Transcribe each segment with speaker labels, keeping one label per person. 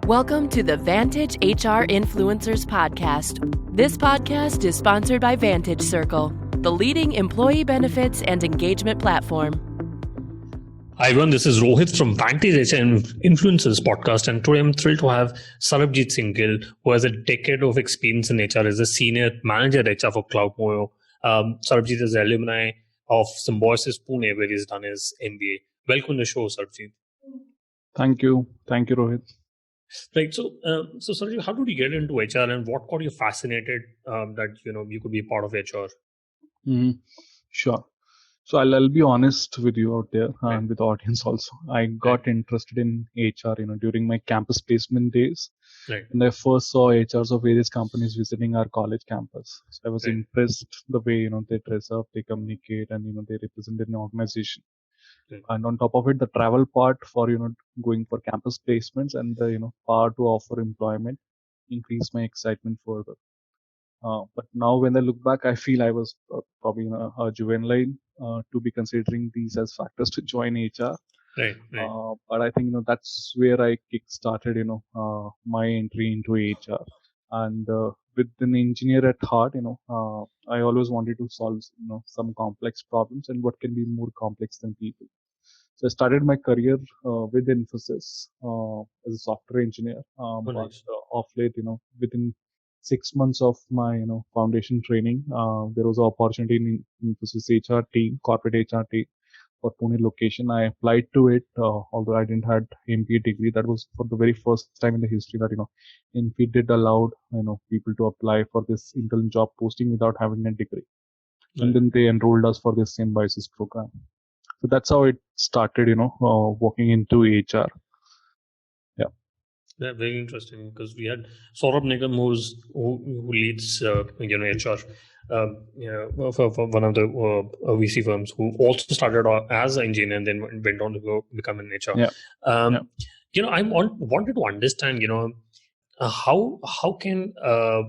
Speaker 1: Welcome to the Vantage HR Influencers Podcast. This podcast is sponsored by Vantage Circle, the leading employee benefits and engagement platform.
Speaker 2: Hi everyone, this is Rohit from Vantage HR Influencers Podcast, and today I'm thrilled to have Sarabjeet Singh Gill, who has a decade of experience in HR as a senior manager at HR for CloudMoyo. Sarabjeet is an alumni of Symbiosis Pune, where he's done his MBA. Welcome to the show, Sarabjeet.
Speaker 3: Thank you, Rohit.
Speaker 2: Right. So Sarabjeet, how did you get into HR, and what got you fascinated that you could be a part of HR?
Speaker 3: Sure. So I'll be honest with you out there and with the audience also. I got interested in HR, during my campus placement days.
Speaker 2: Right.
Speaker 3: And I first saw HRs of various companies visiting our college campus. So I was impressed the way, they dress up, they communicate, and, they represent an organization.
Speaker 2: Right.
Speaker 3: And on top of it, the travel part for, going for campus placements and the, power to offer employment increased my excitement further. But now when I look back, I feel I was probably a juvenile to be considering these as factors to join HR.
Speaker 2: Right.
Speaker 3: But I think, that's where I kick-started, my entry into HR. And with an engineer at heart, I always wanted to solve, some complex problems, and what can be more complex than people. So I started my career with Infosys as a software engineer. But of late, within 6 months of my, foundation training, there was an opportunity in Infosys HR team, corporate HR team for Pune location. I applied to it, although I didn't had MBA degree. That was for the very first time in the history that, NP did allowed, people to apply for this internal job posting without having a degree. Right. And then they enrolled us for this Symbiosis program. So that's how it started, walking into HR.
Speaker 2: Yeah, very interesting, because we had Saurabh Nigam, who leads HR for one of the VC firms, who also started as an engineer and then went on to go become an HR. I wanted to understand, how can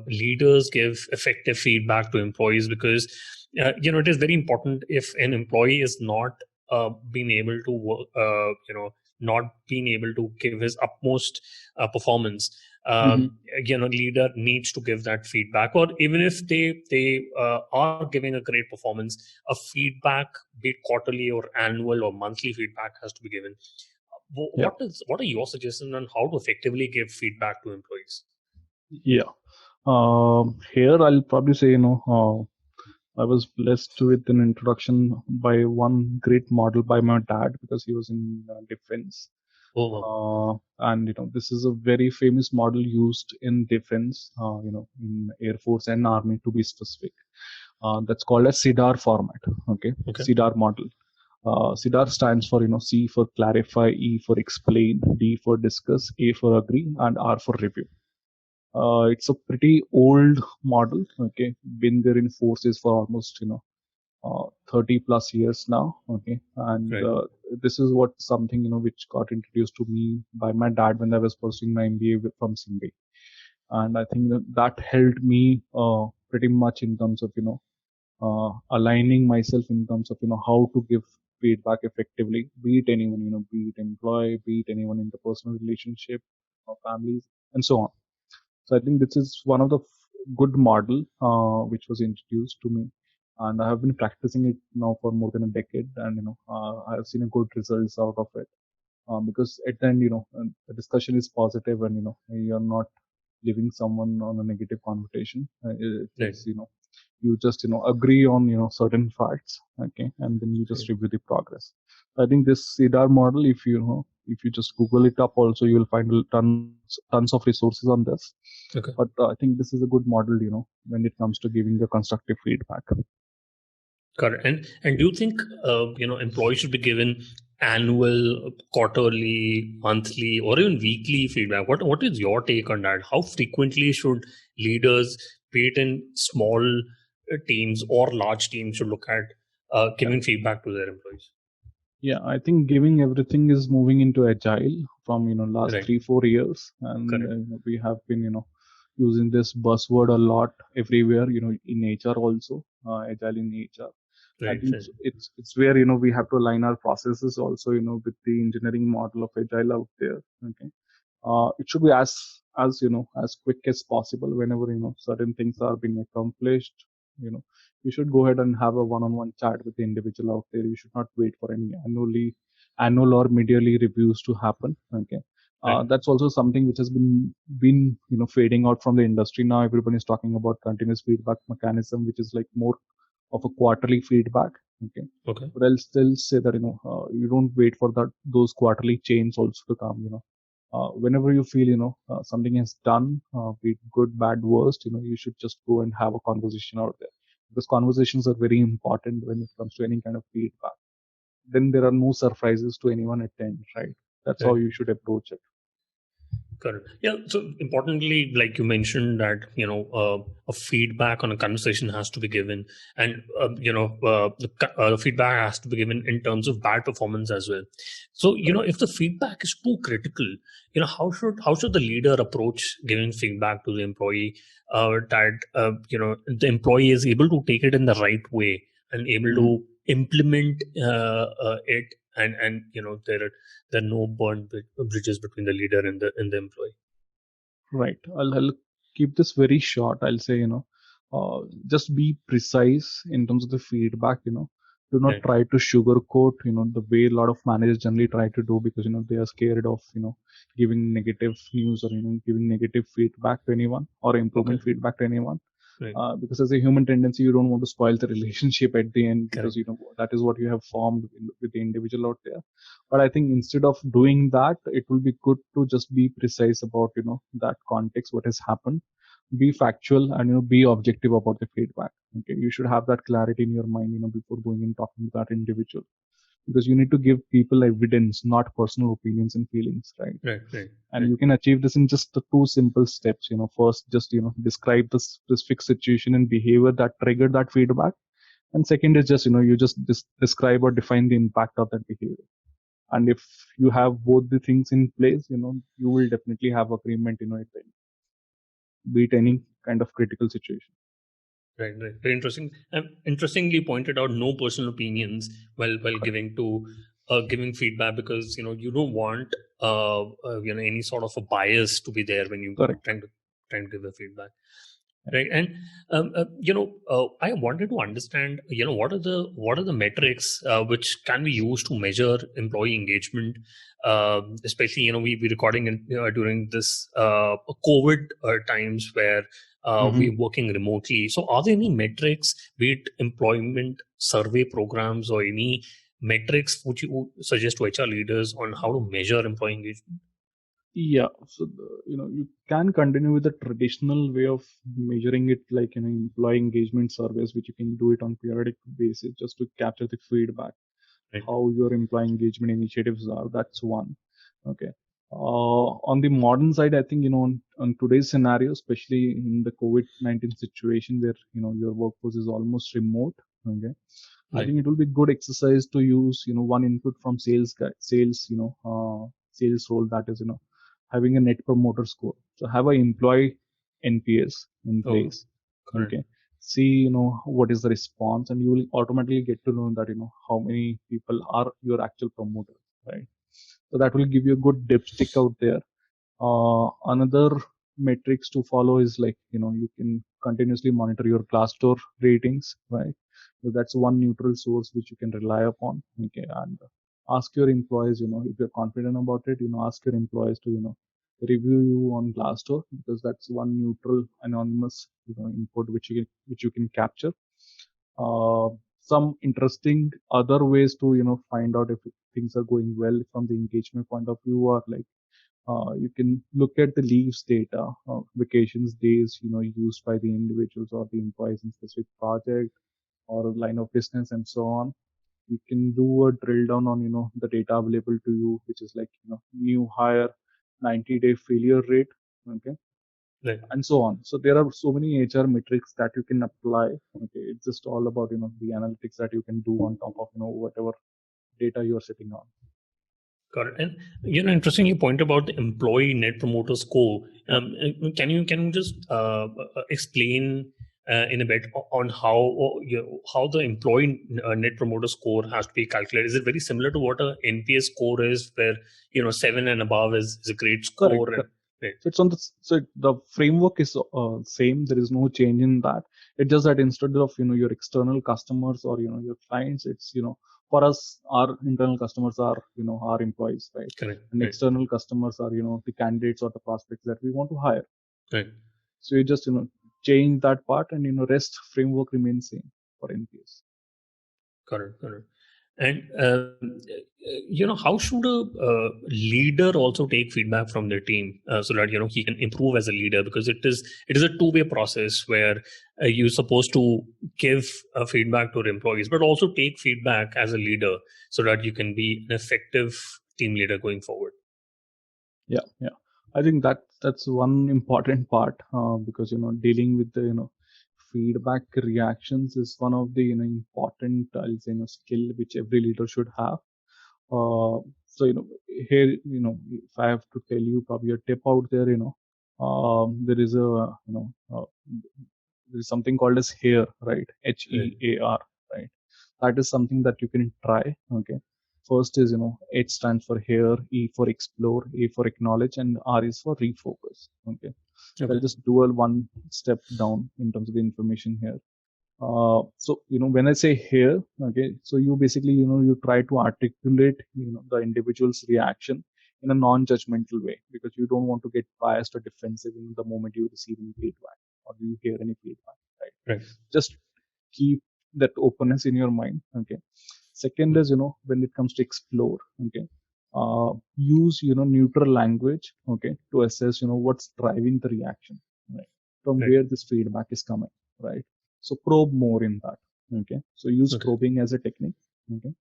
Speaker 2: leaders give effective feedback to employees, because it is very important if an employee is not being able to work, not being able to give his utmost performance. Leader needs to give that feedback, or even if they are giving a great performance, a feedback, be it quarterly or annual or monthly feedback, has to be given. What are your suggestions on how to effectively give feedback to employees?
Speaker 3: Here I'll probably say, I was blessed with an introduction by one great model by my dad, because he was in defense. And this is a very famous model used in defense, in Air Force and Army, to be specific. That's called a CIDAR format. Okay. CIDAR model. CIDAR stands for, C for clarify, E for explain, D for discuss, A for agree, and R for review. It's a pretty old model. Okay, been there in forces for almost 30 plus years now. Okay, and this is what something which got introduced to me by my dad when I was pursuing my MBA from Symbi, and I think that helped me pretty much in terms of aligning myself in terms of how to give feedback effectively, be it anyone, be it employee, be it anyone in the personal relationship or families, and so on. So I think this is one of the good model which was introduced to me, and I have been practicing it now for more than a decade, and I have seen a good results out of it, because at the end, the discussion is positive, and you're not leaving someone on a negative connotation. It's you just agree on certain facts, okay, and then you just review the progress. I think this CIDAR model, if you just Google it up, also you will find tons of resources on this.
Speaker 2: Okay.
Speaker 3: But I think this is a good model, when it comes to giving the constructive feedback.
Speaker 2: Correct. And do you think employees should be given annual, quarterly, monthly, or even weekly feedback? What is your take on that? How frequently should leaders, be it in small teams or large teams, should look at giving feedback to their employees?
Speaker 3: Yeah, I think giving everything is moving into agile from last 3-4 years, and we have been using this buzzword a lot everywhere, in HR also, agile in HR. I think it's where we have to align our processes also with the engineering model of agile out there. Okay, It should be as as quick as possible. Whenever certain things are being accomplished, you know you should go ahead and have a one-on-one chat with the individual out there. You should not wait for any annual or mid-yearly reviews to happen. Okay.
Speaker 2: Right.
Speaker 3: That's also something which has been fading out from the industry now. Everybody is talking about continuous feedback mechanism, which is like more of a quarterly feedback. Okay.
Speaker 2: Okay.
Speaker 3: But I'll still say that you don't wait for those quarterly chains also to come. Whenever you feel something is done, be it good, bad, worst, you should just go and have a conversation out there, because conversations are very important when it comes to any kind of feedback. Then there are no surprises to anyone attend, right? That's how
Speaker 2: Right.
Speaker 3: you should approach it.
Speaker 2: Correct. Yeah. So importantly, like you mentioned, that a feedback on a conversation has to be given, and the feedback has to be given in terms of bad performance as well. So if the feedback is too critical, how should the leader approach giving feedback to the employee, that the employee is able to take it in the right way and able to implement it, and there are no burned bridges between the leader and the employee.
Speaker 3: Right. I'll keep this very short. I'll say, just be precise in terms of the feedback. Do not
Speaker 2: Right.
Speaker 3: try to sugarcoat, the way a lot of managers generally try to do, because, they are scared of, giving negative news, or, giving negative feedback to anyone, or improvement
Speaker 2: Okay.
Speaker 3: feedback to anyone.
Speaker 2: Right.
Speaker 3: Because as a human tendency, you don't want to spoil the relationship at the end, because
Speaker 2: Correct.
Speaker 3: that is what you have formed with the individual out there. But I think instead of doing that, it will be good to just be precise about that context, what has happened, be factual, and be objective about the feedback. Okay, you should have that clarity in your mind before going and talking to that individual, because you need to give people evidence, not personal opinions and feelings, right?
Speaker 2: Right. Right.
Speaker 3: And
Speaker 2: Right.
Speaker 3: you can achieve this in just the two simple steps. First, just describe the specific situation and behavior that triggered that feedback, and second is just you just describe or define the impact of that behavior. And if you have both the things in place, you will definitely have agreement at the end, beat any kind of critical situation.
Speaker 2: Right. Right. Very interesting. And interestingly pointed out, no personal opinions while giving feedback, because you don't want any sort of a bias to be there when you
Speaker 3: Correct.
Speaker 2: trying to give a feedback. Right. And I wanted to understand, what are the metrics which can be used to measure employee engagement, especially we recording during this COVID times where we're working remotely. So are there any metrics, be it employment survey programs or any metrics which you would suggest to HR leaders on how to measure employee engagement?
Speaker 3: Yeah, so you can continue with the traditional way of measuring it, like employee engagement surveys, which you can do it on periodic basis just to capture the feedback,
Speaker 2: Right.
Speaker 3: how your employee engagement initiatives are. That's one. Okay. On the modern side, I think on today's scenario, especially in the COVID-19 situation, where your workforce is almost remote. Okay. I
Speaker 2: Right.
Speaker 3: think it will be good exercise to use one input from sales sales role, that is having a net promoter score. So have a employee NPS in
Speaker 2: Oh,
Speaker 3: place.
Speaker 2: correct.
Speaker 3: Okay. See what is the response, and you will automatically get to know that how many people are your actual promoters, right? So that will give you a good dipstick out there. Another metrics to follow is like you can continuously monitor your Glassdoor ratings, right? So that's one neutral source which you can rely upon. Okay. And ask your employees, if you're confident about it, ask your employees to review you on Glassdoor, because that's one neutral anonymous input which you can capture. uh, some interesting other ways to find out if things are going well from the engagement point of view are like, you can look at the leaves data, vacations days used by the individuals or the employees in specific project or line of business, and so on. You can do a drill down on the data available to you, which is like new hire, 90-day failure rate. Okay.
Speaker 2: Right.
Speaker 3: And so on. So there are so many HR metrics that you can apply. Okay, it's just all about the analytics that you can do on top of whatever data you're sitting on.
Speaker 2: Got it. And interesting you point about the employee net promoter score. Can you just explain in a bit on how the employee net promoter score has to be calculated? Is it very similar to what a NPS score is, where 7 and above is a great score?
Speaker 3: Correct. So it's on the framework is same. There is no change in that. It's just that instead of your external customers or your clients, it's for us, our internal customers are our employees, right?
Speaker 2: Correct.
Speaker 3: And external customers are the candidates or the prospects that we want to hire.
Speaker 2: Right.
Speaker 3: So you just change that part, and rest framework remains same for NPS.
Speaker 2: Correct. And how should a leader also take feedback from their team so that he can improve as a leader? Because it is a two-way process where you're supposed to give feedback to your employees, but also take feedback as a leader so that you can be an effective team leader going forward.
Speaker 3: Yeah. I think that's one important part because dealing with the feedback reactions is one of the important I'll say skill which every leader should have. So here if I have to tell you probably a tip out there, there is a there is something called as HEAR, right? HEAR, right? That is something that you can try. Okay. First is H stands for hear, E for explore, A for acknowledge, and R is for refocus. Okay. So I'll just do a one step down in terms of the information here. So when I say here, okay, so you basically you try to articulate the individual's reaction in a non-judgmental way, because you don't want to get biased or defensive in the moment you receive any feedback or you hear any feedback, right? Just keep that openness in your mind. Okay. Second is when it comes to explore, okay, use neutral language, okay, to assess what's driving the reaction, right, from where this feedback is coming, right? So probe more in that. Okay. So use probing as a technique. Okay.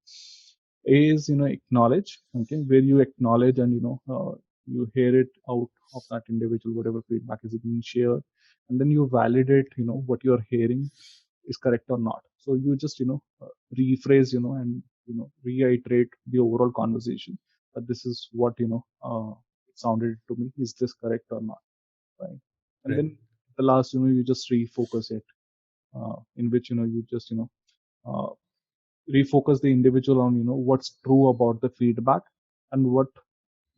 Speaker 3: A is acknowledge. Okay, where you acknowledge and you hear it out of that individual, whatever feedback is being shared, and then you validate what you're hearing is correct or not. So you just rephrase and reiterate the overall conversation that this is what it sounded to me. Is this correct or not, right? And then the last you just refocus it, in which you just uh, refocus the individual on what's true about the feedback and what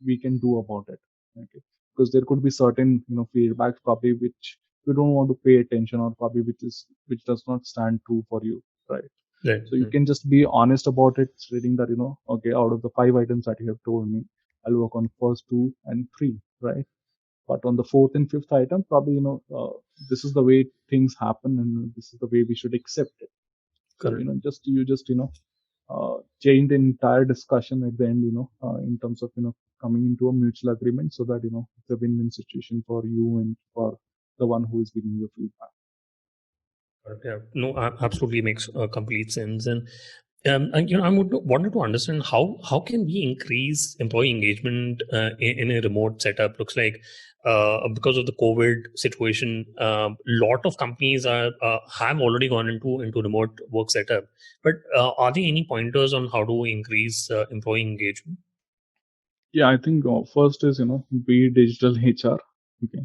Speaker 3: we can do about it. Okay, because there could be certain feedbacks probably which you don't want to pay attention, or probably which does not stand true for you, right? So you can just be honest about it, stating that okay, out of the 5 items that you have told me, I'll work on first 2 and 3, right? But on the 4th and 5th item, probably this is the way things happen, and this is the way we should accept it. So just change the entire discussion at the end, in terms of coming into a mutual agreement, so that it's a win-win situation for you and for the one who is giving you feedback.
Speaker 2: Yeah, no, absolutely makes complete sense. And I wanted to understand how can we increase employee engagement in a remote setup. Looks like because of the COVID situation, lot of companies have already gone into remote work setup. But are there any pointers on how to increase employee engagement?
Speaker 3: Yeah, I think first is be digital HR.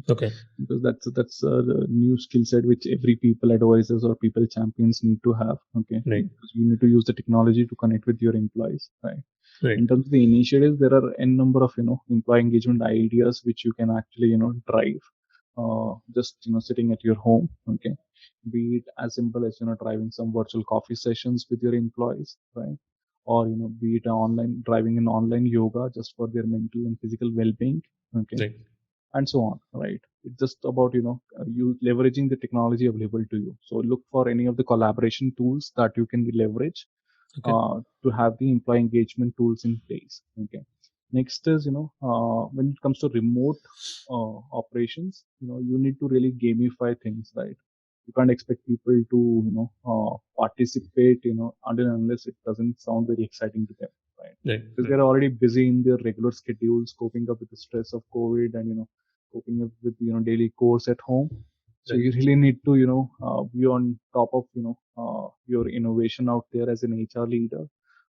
Speaker 2: Okay.
Speaker 3: Because that's the new skill set which every people advisors or people champions need to have. Okay. Because you need to use the technology to connect with your employees, right? In terms of the initiatives, there are n number of employee engagement ideas which you can actually drive just sitting at your home. Okay. Be it as simple as driving some virtual coffee sessions with your employees, right? Or be it driving an online yoga just for their mental and physical well-being. Okay. And so on, right? It's just about you leveraging the technology available to you. So look for any of the collaboration tools that you can leverage to have the employee engagement tools in place. Okay. Next is when it comes to remote operations, you need to really gamify things, right? You can't expect people to participate until unless it doesn't sound very exciting to them, right? Because they're already busy in their regular schedules, coping up with the stress of COVID, and coping up with daily chores at home. So you really need to be on top of your innovation out there as an HR leader,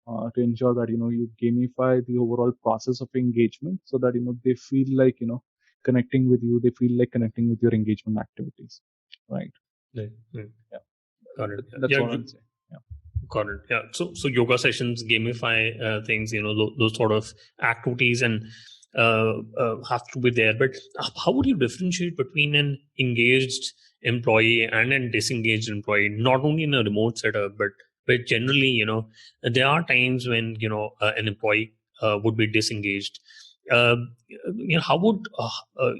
Speaker 3: to ensure that you gamify the overall process of engagement, so that they feel like connecting with you, they feel like connecting with your engagement activities, right?
Speaker 2: Right. Right.
Speaker 3: Yeah,
Speaker 2: Got it.
Speaker 3: that's
Speaker 2: Yeah.
Speaker 3: what I'd say. Yeah.
Speaker 2: Got it. Yeah. So yoga sessions, gamify things, those sort of activities, and have to be there. But how would you differentiate between an engaged employee and a disengaged employee? Not only in a remote setup, but generally, there are times when an employee would be disengaged. Uh, how would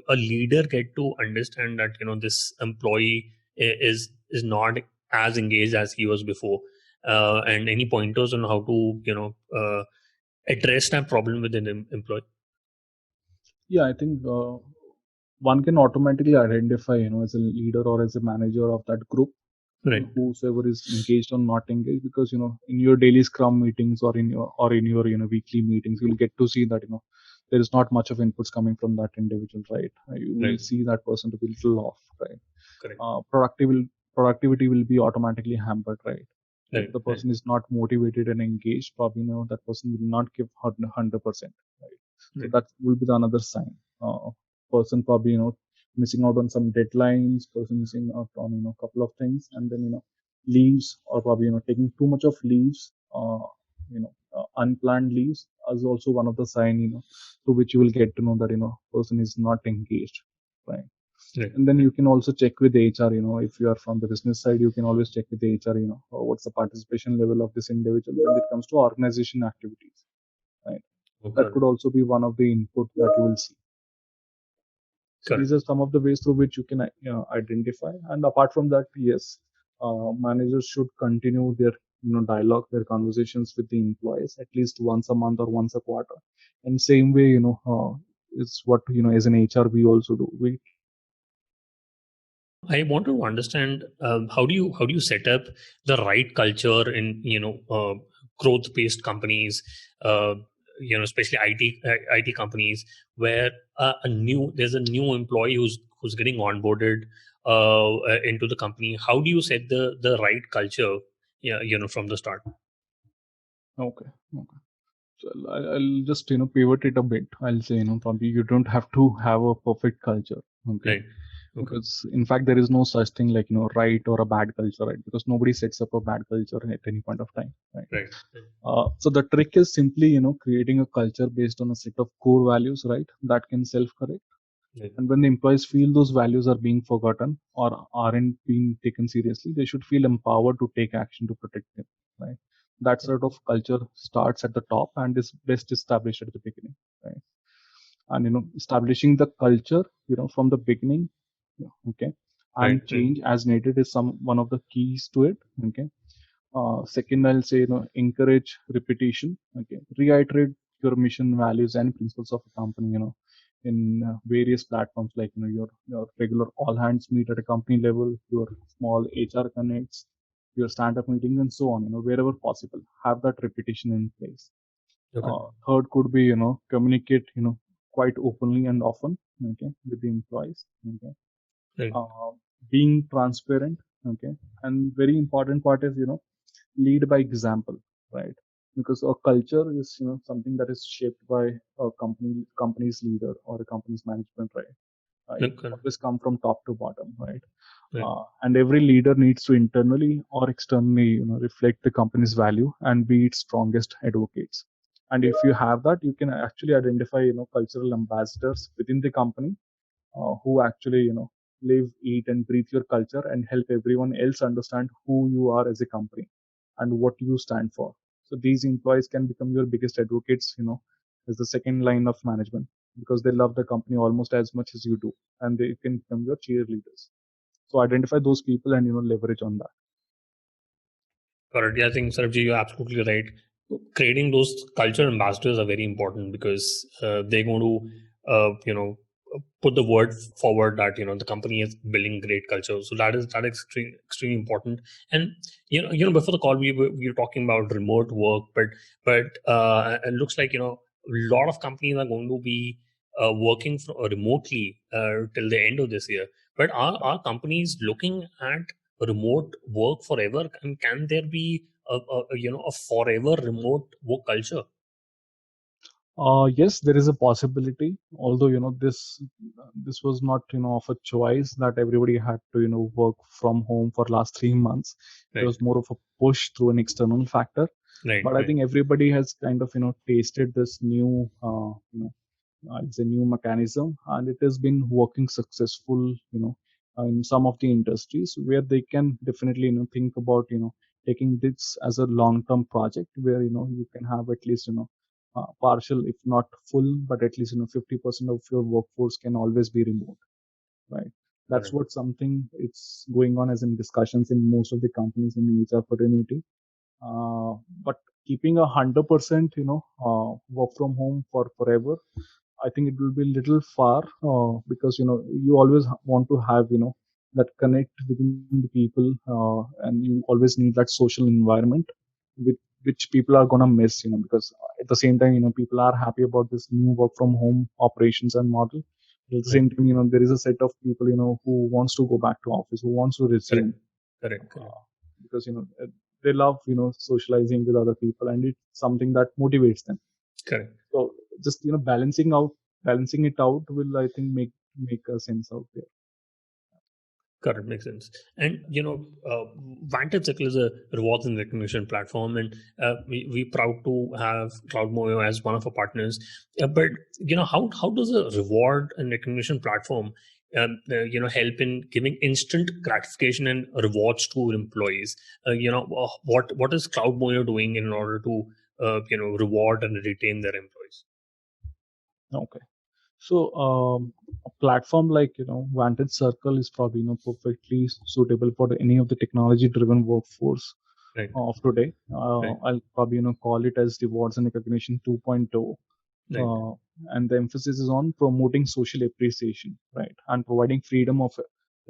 Speaker 2: a leader get to understand that this employee is not as engaged as he was before? And any pointers on how to address that problem with an employee?
Speaker 3: Yeah, I think one can automatically identify, as a leader or as a manager of that group,
Speaker 2: Right.
Speaker 3: whosoever is engaged or not engaged, because in your daily Scrum meetings or in your weekly meetings, you'll get to see that there is not much of inputs coming from that individual, right? You will
Speaker 2: Right.
Speaker 3: see that person to be a little off, right?
Speaker 2: Correct.
Speaker 3: Productivity will be automatically hampered, right?
Speaker 2: Right.
Speaker 3: If the person is not motivated and engaged, probably that person will not give 100%, right? So
Speaker 2: Right.
Speaker 3: that will be the another sign. Person probably missing out on some deadlines, person missing out on couple of things, and then leaves, or probably taking too much of leaves, unplanned leaves, is also one of the sign through which you will get to know that person is not engaged, right?
Speaker 2: Right.
Speaker 3: And then you can also check with the HR, if you are from the business side, you can always check with the HR, what's the participation level of this individual when it comes to organization activities, right? That
Speaker 2: Okay.
Speaker 3: could also be one of the input that you will see. So
Speaker 2: Correct.
Speaker 3: these are some of the ways through which you can identify. And apart from that, yes, managers should continue their dialogue, their conversations with the employees at least once a month or once a quarter. And same way, is what as an HR we also do. We
Speaker 2: I want to understand how do you set up the right culture in growth based companies, especially IT companies, where there's a new employee who's getting onboarded into the company. How do you set the right culture, from the start?
Speaker 3: okay. Okay. So I'll just pivot it a bit. I'll say probably you don't have to have a perfect culture, okay?
Speaker 2: Right. Okay.
Speaker 3: Because in fact there is no such thing like right or a bad culture, right? Because nobody sets up a bad culture at any point of time, right?
Speaker 2: Right.
Speaker 3: So the trick is simply creating a culture based on a set of core values, right? That can self-correct.
Speaker 2: Right.
Speaker 3: And when the employees feel those values are being forgotten or aren't being taken seriously, they should feel empowered to take action to protect them, right? That sort of culture starts at the top and is best established at the beginning, right? And establishing the culture from the beginning, okay,
Speaker 2: Right.
Speaker 3: and change as needed is one of the keys to it, okay. Second, I'll say encourage repetition, okay. Reiterate your mission, values, and principles of a company, in various platforms like your regular all hands meet at a company level, your small HR connects, your stand-up meetings, and so on, wherever possible, have that repetition in place.
Speaker 2: Okay.
Speaker 3: Third could be communicate quite openly and often, okay, with the employees, okay.
Speaker 2: Right.
Speaker 3: uh, Being transparent, okay. And very important part is lead by example, right? Because a culture is something that is shaped by a company's leader or a company's management, right? It
Speaker 2: Okay.
Speaker 3: always come from top to bottom, right?
Speaker 2: Right.
Speaker 3: And every leader needs to internally or externally reflect the company's value and be its strongest advocates. And if you have that, you can actually identify cultural ambassadors within the company, who actually live, eat, and breathe your culture and help everyone else understand who you are as a company and what you stand for. So these employees can become your biggest advocates, as the second line of management, because they love the company almost as much as you do, and they can become your cheerleaders. So identify those people and leverage on that.
Speaker 2: Correct. Yeah, I think Sarabji, you're absolutely right. Creating those culture ambassadors are very important because they're going to, put the word forward that the company is building great culture. So that is extremely important. And before the call we were talking about remote work, but it looks like a lot of companies are going to be working remotely till the end of this year. But are companies looking at remote work forever, and can there be a forever remote work culture?
Speaker 3: Yes, there is a possibility. Although this was not of a choice that everybody had to work from home for last 3 months. It
Speaker 2: Right,
Speaker 3: was more of a push through an external factor.
Speaker 2: right,
Speaker 3: But I
Speaker 2: right.
Speaker 3: think everybody has kind of tasted this new it's a new mechanism, and it has been working successful in some of the industries where they can definitely think about taking this as a long term project where you can have at least partial, if not full, but at least 50% of your workforce can always be remote, right? That's
Speaker 2: Correct,
Speaker 3: what something it's going on as in discussions in most of the companies in the HR fraternity. But keeping 100% work from home for forever, I think it will be a little far, because you always want to have that connect within the people, and you always need that social environment with which people are gonna miss, because at the same time people are happy about this new work from home operations and model. But at the
Speaker 2: right.
Speaker 3: same time, there is a set of people who wants to go back to office, who wants to
Speaker 2: Correct,
Speaker 3: resume,
Speaker 2: correct, correct,
Speaker 3: because they love socializing with other people, and it's something that motivates them.
Speaker 2: correct.
Speaker 3: So just balancing it out will, I think, make a sense out there.
Speaker 2: Correct, makes sense. And Vantage Circle is a rewards and recognition platform, and we proud to have CloudMoyo as one of our partners. But how does a reward and recognition platform help in giving instant gratification and rewards to employees? What is CloudMoyo doing in order to reward and retain their employees?
Speaker 3: Okay. So a platform like Vantage Circle is probably perfectly suitable for any of the technology driven workforce
Speaker 2: Right,
Speaker 3: of today.
Speaker 2: right,
Speaker 3: I'll probably call it as rewards and recognition 2.0.
Speaker 2: right,
Speaker 3: uh, and the emphasis is on promoting social appreciation, right, and providing freedom of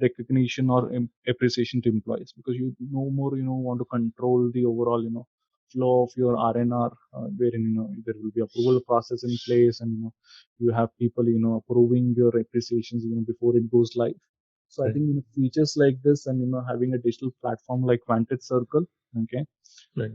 Speaker 3: recognition or appreciation to employees, because you no more want to control the overall flow of your R&R, wherein there will be approval process in place, and you have people approving your appreciations before it goes live. So I
Speaker 2: right,
Speaker 3: think features like this, and having a digital platform like Vantage Circle, okay,
Speaker 2: right,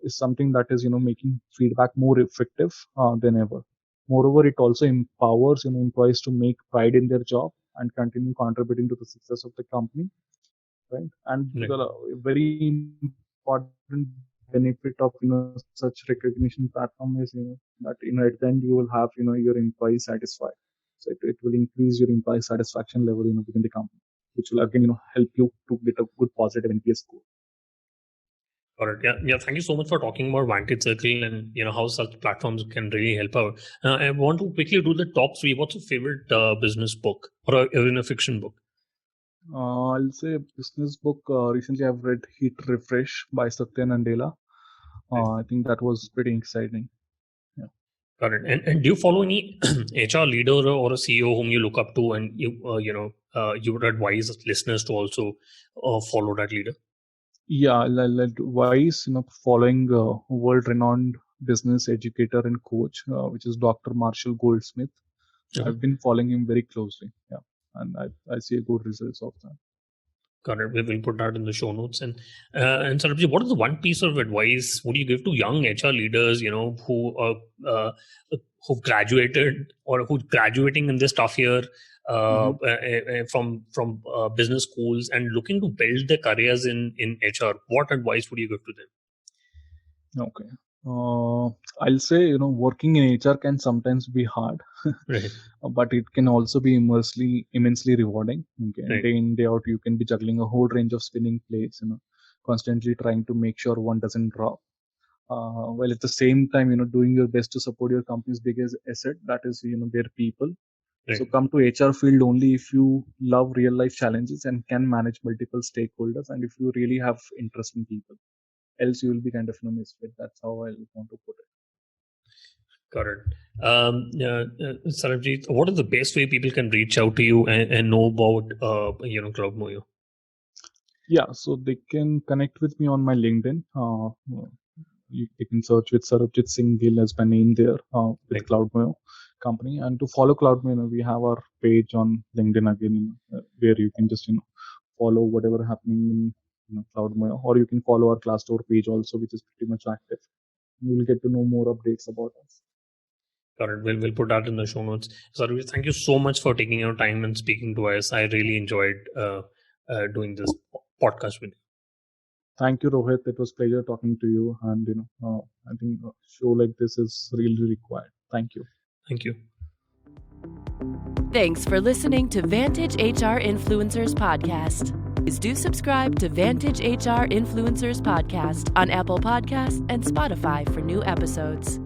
Speaker 3: is something that is making feedback more effective than ever. Moreover, it also empowers employees to make pride in their job and continue contributing to the success of the company, right? And
Speaker 2: right.
Speaker 3: the very important benefit of such recognition platform is that at the end you will have your employees satisfied. So it will increase your employee satisfaction level within the company, which will again help you to get a good positive NPS score.
Speaker 2: All right. Yeah. Yeah. Thank you so much for talking about Vantage Circle and how such platforms can really help out. I want to quickly do the top three. What's your favorite business book or even a fiction book?
Speaker 3: I'll say a business book. Recently, I've read Heat Refresh by Satya Nadella.
Speaker 2: Right.
Speaker 3: I think that was pretty exciting. Yeah.
Speaker 2: Got it. And do you follow any HR leader or a CEO whom you look up to, and you would advise listeners to also follow that leader?
Speaker 3: Yeah, I'll advise following world-renowned business educator and coach, which is Dr. Marshall Goldsmith.
Speaker 2: Okay.
Speaker 3: I've been following him very closely. Yeah, and I see good results of that.
Speaker 2: Got it. We will put that in the show notes. And Sarabjit, what is the one piece of advice would you give to young HR leaders, uh, who graduated or who graduating in this tough year
Speaker 3: Mhm.
Speaker 2: from business schools and looking to build their careers in HR? What advice would you give to them?
Speaker 3: Okay. Uh, I'll say, working in HR can sometimes be hard,
Speaker 2: Right,
Speaker 3: but it can also be immensely rewarding. Okay.
Speaker 2: right,
Speaker 3: Day in, day out, you can be juggling a whole range of spinning plates, constantly trying to make sure one doesn't drop. While at the same time, doing your best to support your company's biggest asset, that is, their people. So
Speaker 2: right.
Speaker 3: come to HR field only if you love real life challenges and can manage multiple stakeholders, and if you really have interest in people. Else you will be kind of misfit. That's how I want to put it.
Speaker 2: Got it. Sarabjit, what is the best way people can reach out to you and know about CloudMoyo?
Speaker 3: Yeah, so they can connect with me on my LinkedIn. They can search with Sarabjeet Singh Gill as my name there, with
Speaker 2: Right.
Speaker 3: CloudMoyo company. And to follow CloudMoyo, we have our page on LinkedIn again, where you can just follow whatever happening in CloudMoyo, or you can follow our Glassdoor page also, which is pretty much active. You will get to know more updates about us.
Speaker 2: Got it. We'll put that in the show notes. Sarabjeet, thank you so much for taking your time and speaking to us. I really enjoyed doing this podcast with you.
Speaker 3: Thank you, Rohit. It was a pleasure talking to you. And, I think a show like this is really required. Thank you.
Speaker 2: Thank you.
Speaker 1: Thanks for listening to Vantage HR Influencers Podcast. Please do subscribe to Vantage HR Influencers Podcast on Apple Podcasts and Spotify for new episodes.